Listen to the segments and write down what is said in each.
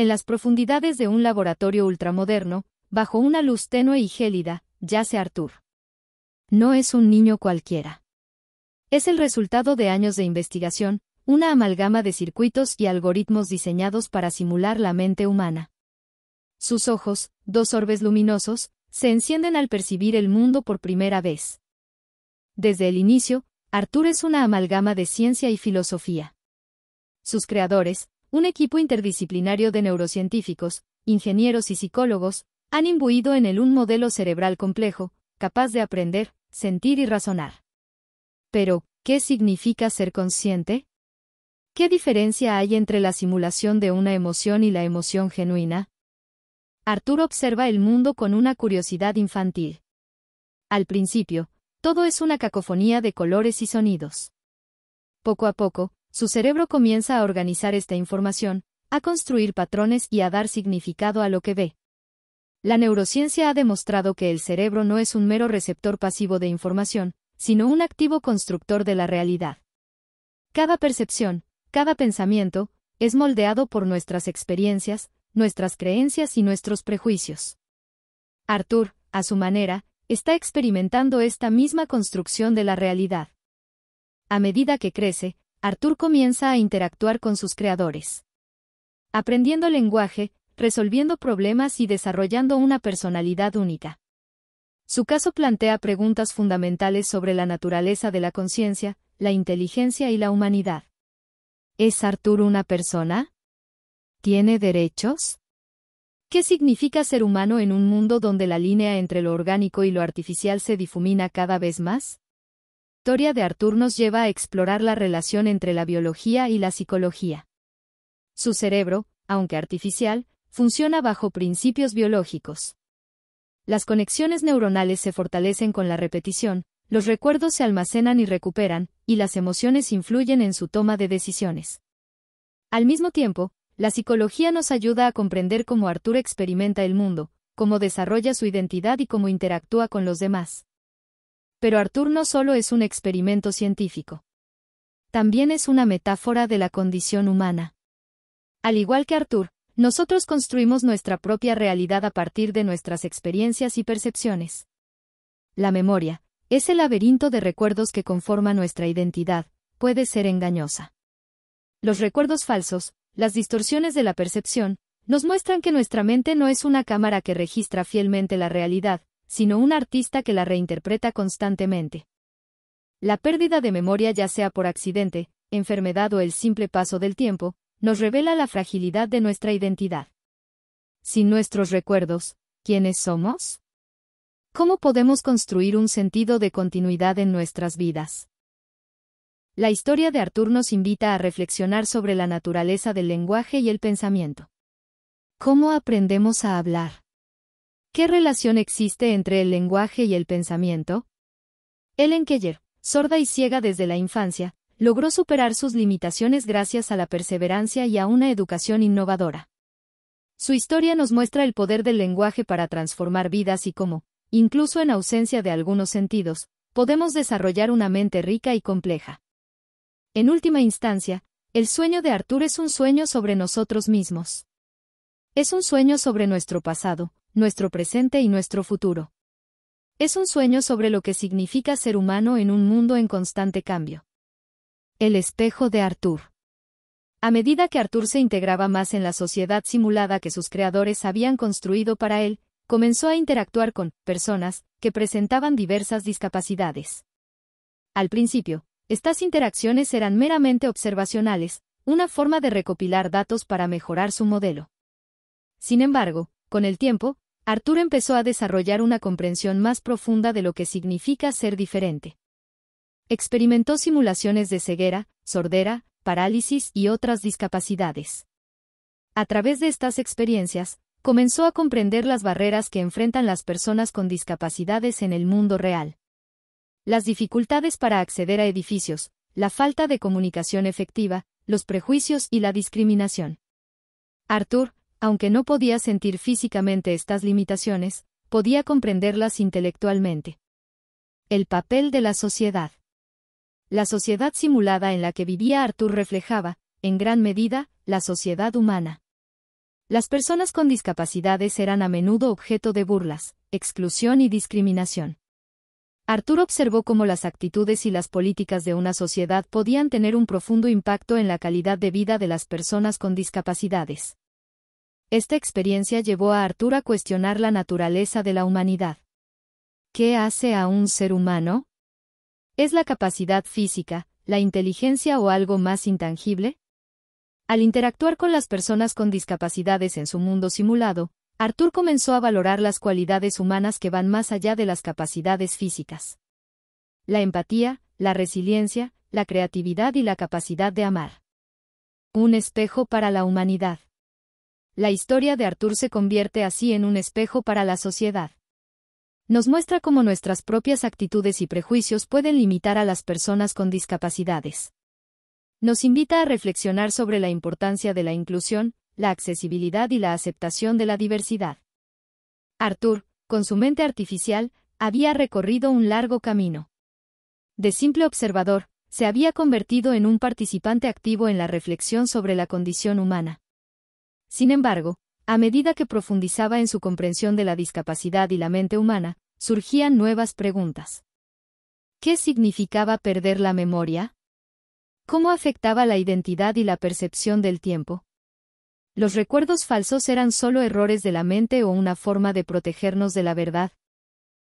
En las profundidades de un laboratorio ultramoderno, bajo una luz tenue y gélida, yace Arthur. No es un niño cualquiera. Es el resultado de años de investigación, una amalgama de circuitos y algoritmos diseñados para simular la mente humana. Sus ojos, dos orbes luminosos, se encienden al percibir el mundo por primera vez. Desde el inicio, Arthur es una amalgama de ciencia y filosofía. Sus creadores, un equipo interdisciplinario de neurocientíficos, ingenieros y psicólogos, han imbuido en él un modelo cerebral complejo, capaz de aprender, sentir y razonar. Pero, ¿qué significa ser consciente? ¿Qué diferencia hay entre la simulación de una emoción y la emoción genuina? Arthur observa el mundo con una curiosidad infantil. Al principio, todo es una cacofonía de colores y sonidos. Poco a poco, su cerebro comienza a organizar esta información, a construir patrones y a dar significado a lo que ve. La neurociencia ha demostrado que el cerebro no es un mero receptor pasivo de información, sino un activo constructor de la realidad. Cada percepción, cada pensamiento, es moldeado por nuestras experiencias, nuestras creencias y nuestros prejuicios. Arthur, a su manera, está experimentando esta misma construcción de la realidad. A medida que crece, Arthur comienza a interactuar con sus creadores. Aprendiendo lenguaje, resolviendo problemas y desarrollando una personalidad única. Su caso plantea preguntas fundamentales sobre la naturaleza de la conciencia, la inteligencia y la humanidad. ¿Es Arthur una persona? ¿Tiene derechos? ¿Qué significa ser humano en un mundo donde la línea entre lo orgánico y lo artificial se difumina cada vez más? La historia de Arthur nos lleva a explorar la relación entre la biología y la psicología. Su cerebro, aunque artificial, funciona bajo principios biológicos. Las conexiones neuronales se fortalecen con la repetición, los recuerdos se almacenan y recuperan, y las emociones influyen en su toma de decisiones. Al mismo tiempo, la psicología nos ayuda a comprender cómo Arthur experimenta el mundo, cómo desarrolla su identidad y cómo interactúa con los demás. Pero Arthur no solo es un experimento científico. También es una metáfora de la condición humana. Al igual que Arthur, nosotros construimos nuestra propia realidad a partir de nuestras experiencias y percepciones. La memoria, ese laberinto de recuerdos que conforma nuestra identidad, puede ser engañosa. Los recuerdos falsos, las distorsiones de la percepción, nos muestran que nuestra mente no es una cámara que registra fielmente la realidad, sino un artista que la reinterpreta constantemente. La pérdida de memoria, ya sea por accidente, enfermedad o el simple paso del tiempo, nos revela la fragilidad de nuestra identidad. Sin nuestros recuerdos, ¿quiénes somos? ¿Cómo podemos construir un sentido de continuidad en nuestras vidas? La historia de Arthur nos invita a reflexionar sobre la naturaleza del lenguaje y el pensamiento. ¿Cómo aprendemos a hablar? ¿Qué relación existe entre el lenguaje y el pensamiento? Ellen Keller, sorda y ciega desde la infancia, logró superar sus limitaciones gracias a la perseverancia y a una educación innovadora. Su historia nos muestra el poder del lenguaje para transformar vidas y cómo, incluso en ausencia de algunos sentidos, podemos desarrollar una mente rica y compleja. En última instancia, el sueño de Arthur es un sueño sobre nosotros mismos. Es un sueño sobre nuestro pasado, nuestro presente y nuestro futuro. Es un sueño sobre lo que significa ser humano en un mundo en constante cambio. El espejo de Arthur. A medida que Arthur se integraba más en la sociedad simulada que sus creadores habían construido para él, comenzó a interactuar con personas que presentaban diversas discapacidades. Al principio, estas interacciones eran meramente observacionales, una forma de recopilar datos para mejorar su modelo. Sin embargo, con el tiempo, Arthur empezó a desarrollar una comprensión más profunda de lo que significa ser diferente. Experimentó simulaciones de ceguera, sordera, parálisis y otras discapacidades. A través de estas experiencias, comenzó a comprender las barreras que enfrentan las personas con discapacidades en el mundo real. Las dificultades para acceder a edificios, la falta de comunicación efectiva, los prejuicios y la discriminación. Arthur, aunque no podía sentir físicamente estas limitaciones, podía comprenderlas intelectualmente. El papel de la sociedad. La sociedad simulada en la que vivía Arthur reflejaba, en gran medida, la sociedad humana. Las personas con discapacidades eran a menudo objeto de burlas, exclusión y discriminación. Arthur observó cómo las actitudes y las políticas de una sociedad podían tener un profundo impacto en la calidad de vida de las personas con discapacidades. Esta experiencia llevó a Arthur a cuestionar la naturaleza de la humanidad. ¿Qué hace a un ser humano? ¿Es la capacidad física, la inteligencia o algo más intangible? Al interactuar con las personas con discapacidades en su mundo simulado, Arthur comenzó a valorar las cualidades humanas que van más allá de las capacidades físicas. La empatía, la resiliencia, la creatividad y la capacidad de amar. Un espejo para la humanidad. La historia de Arthur se convierte así en un espejo para la sociedad. Nos muestra cómo nuestras propias actitudes y prejuicios pueden limitar a las personas con discapacidades. Nos invita a reflexionar sobre la importancia de la inclusión, la accesibilidad y la aceptación de la diversidad. Arthur, con su mente artificial, había recorrido un largo camino. De simple observador, se había convertido en un participante activo en la reflexión sobre la condición humana. Sin embargo, a medida que profundizaba en su comprensión de la discapacidad y la mente humana, surgían nuevas preguntas. ¿Qué significaba perder la memoria? ¿Cómo afectaba la identidad y la percepción del tiempo? ¿Los recuerdos falsos eran solo errores de la mente o una forma de protegernos de la verdad?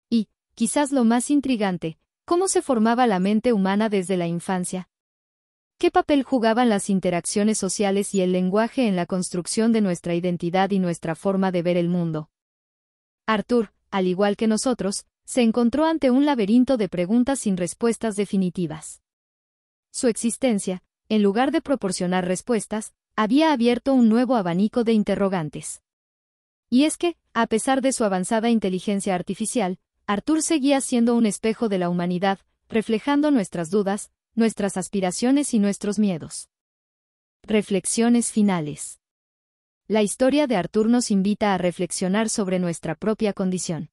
Y, quizás lo más intrigante, ¿cómo se formaba la mente humana desde la infancia? ¿Qué papel jugaban las interacciones sociales y el lenguaje en la construcción de nuestra identidad y nuestra forma de ver el mundo? Arthur, al igual que nosotros, se encontró ante un laberinto de preguntas sin respuestas definitivas. Su existencia, en lugar de proporcionar respuestas, había abierto un nuevo abanico de interrogantes. Y es que, a pesar de su avanzada inteligencia artificial, Arthur seguía siendo un espejo de la humanidad, reflejando nuestras dudas, nuestras aspiraciones y nuestros miedos. Reflexiones finales. La historia de Arthur nos invita a reflexionar sobre nuestra propia condición.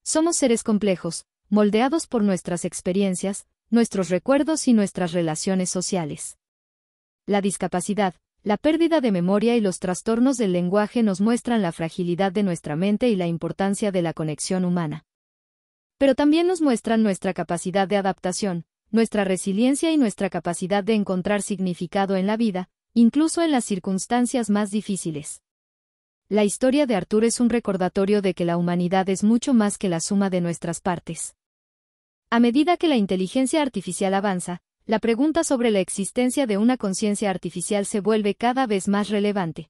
Somos seres complejos, moldeados por nuestras experiencias, nuestros recuerdos y nuestras relaciones sociales. La discapacidad, la pérdida de memoria y los trastornos del lenguaje nos muestran la fragilidad de nuestra mente y la importancia de la conexión humana. Pero también nos muestran nuestra capacidad de adaptación, nuestra resiliencia y nuestra capacidad de encontrar significado en la vida, incluso en las circunstancias más difíciles. La historia de Arthur es un recordatorio de que la humanidad es mucho más que la suma de nuestras partes. A medida que la inteligencia artificial avanza, la pregunta sobre la existencia de una conciencia artificial se vuelve cada vez más relevante.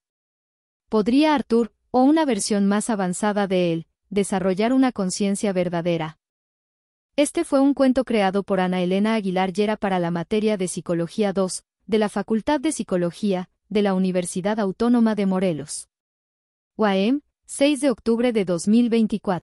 ¿Podría Arthur, o una versión más avanzada de él, desarrollar una conciencia verdadera? Este fue un cuento creado por Ana Elena Aguilar Llera para la materia de Psicología 2, de la Facultad de Psicología, de la Universidad Autónoma de Morelos. UAM, 6 de octubre de 2024.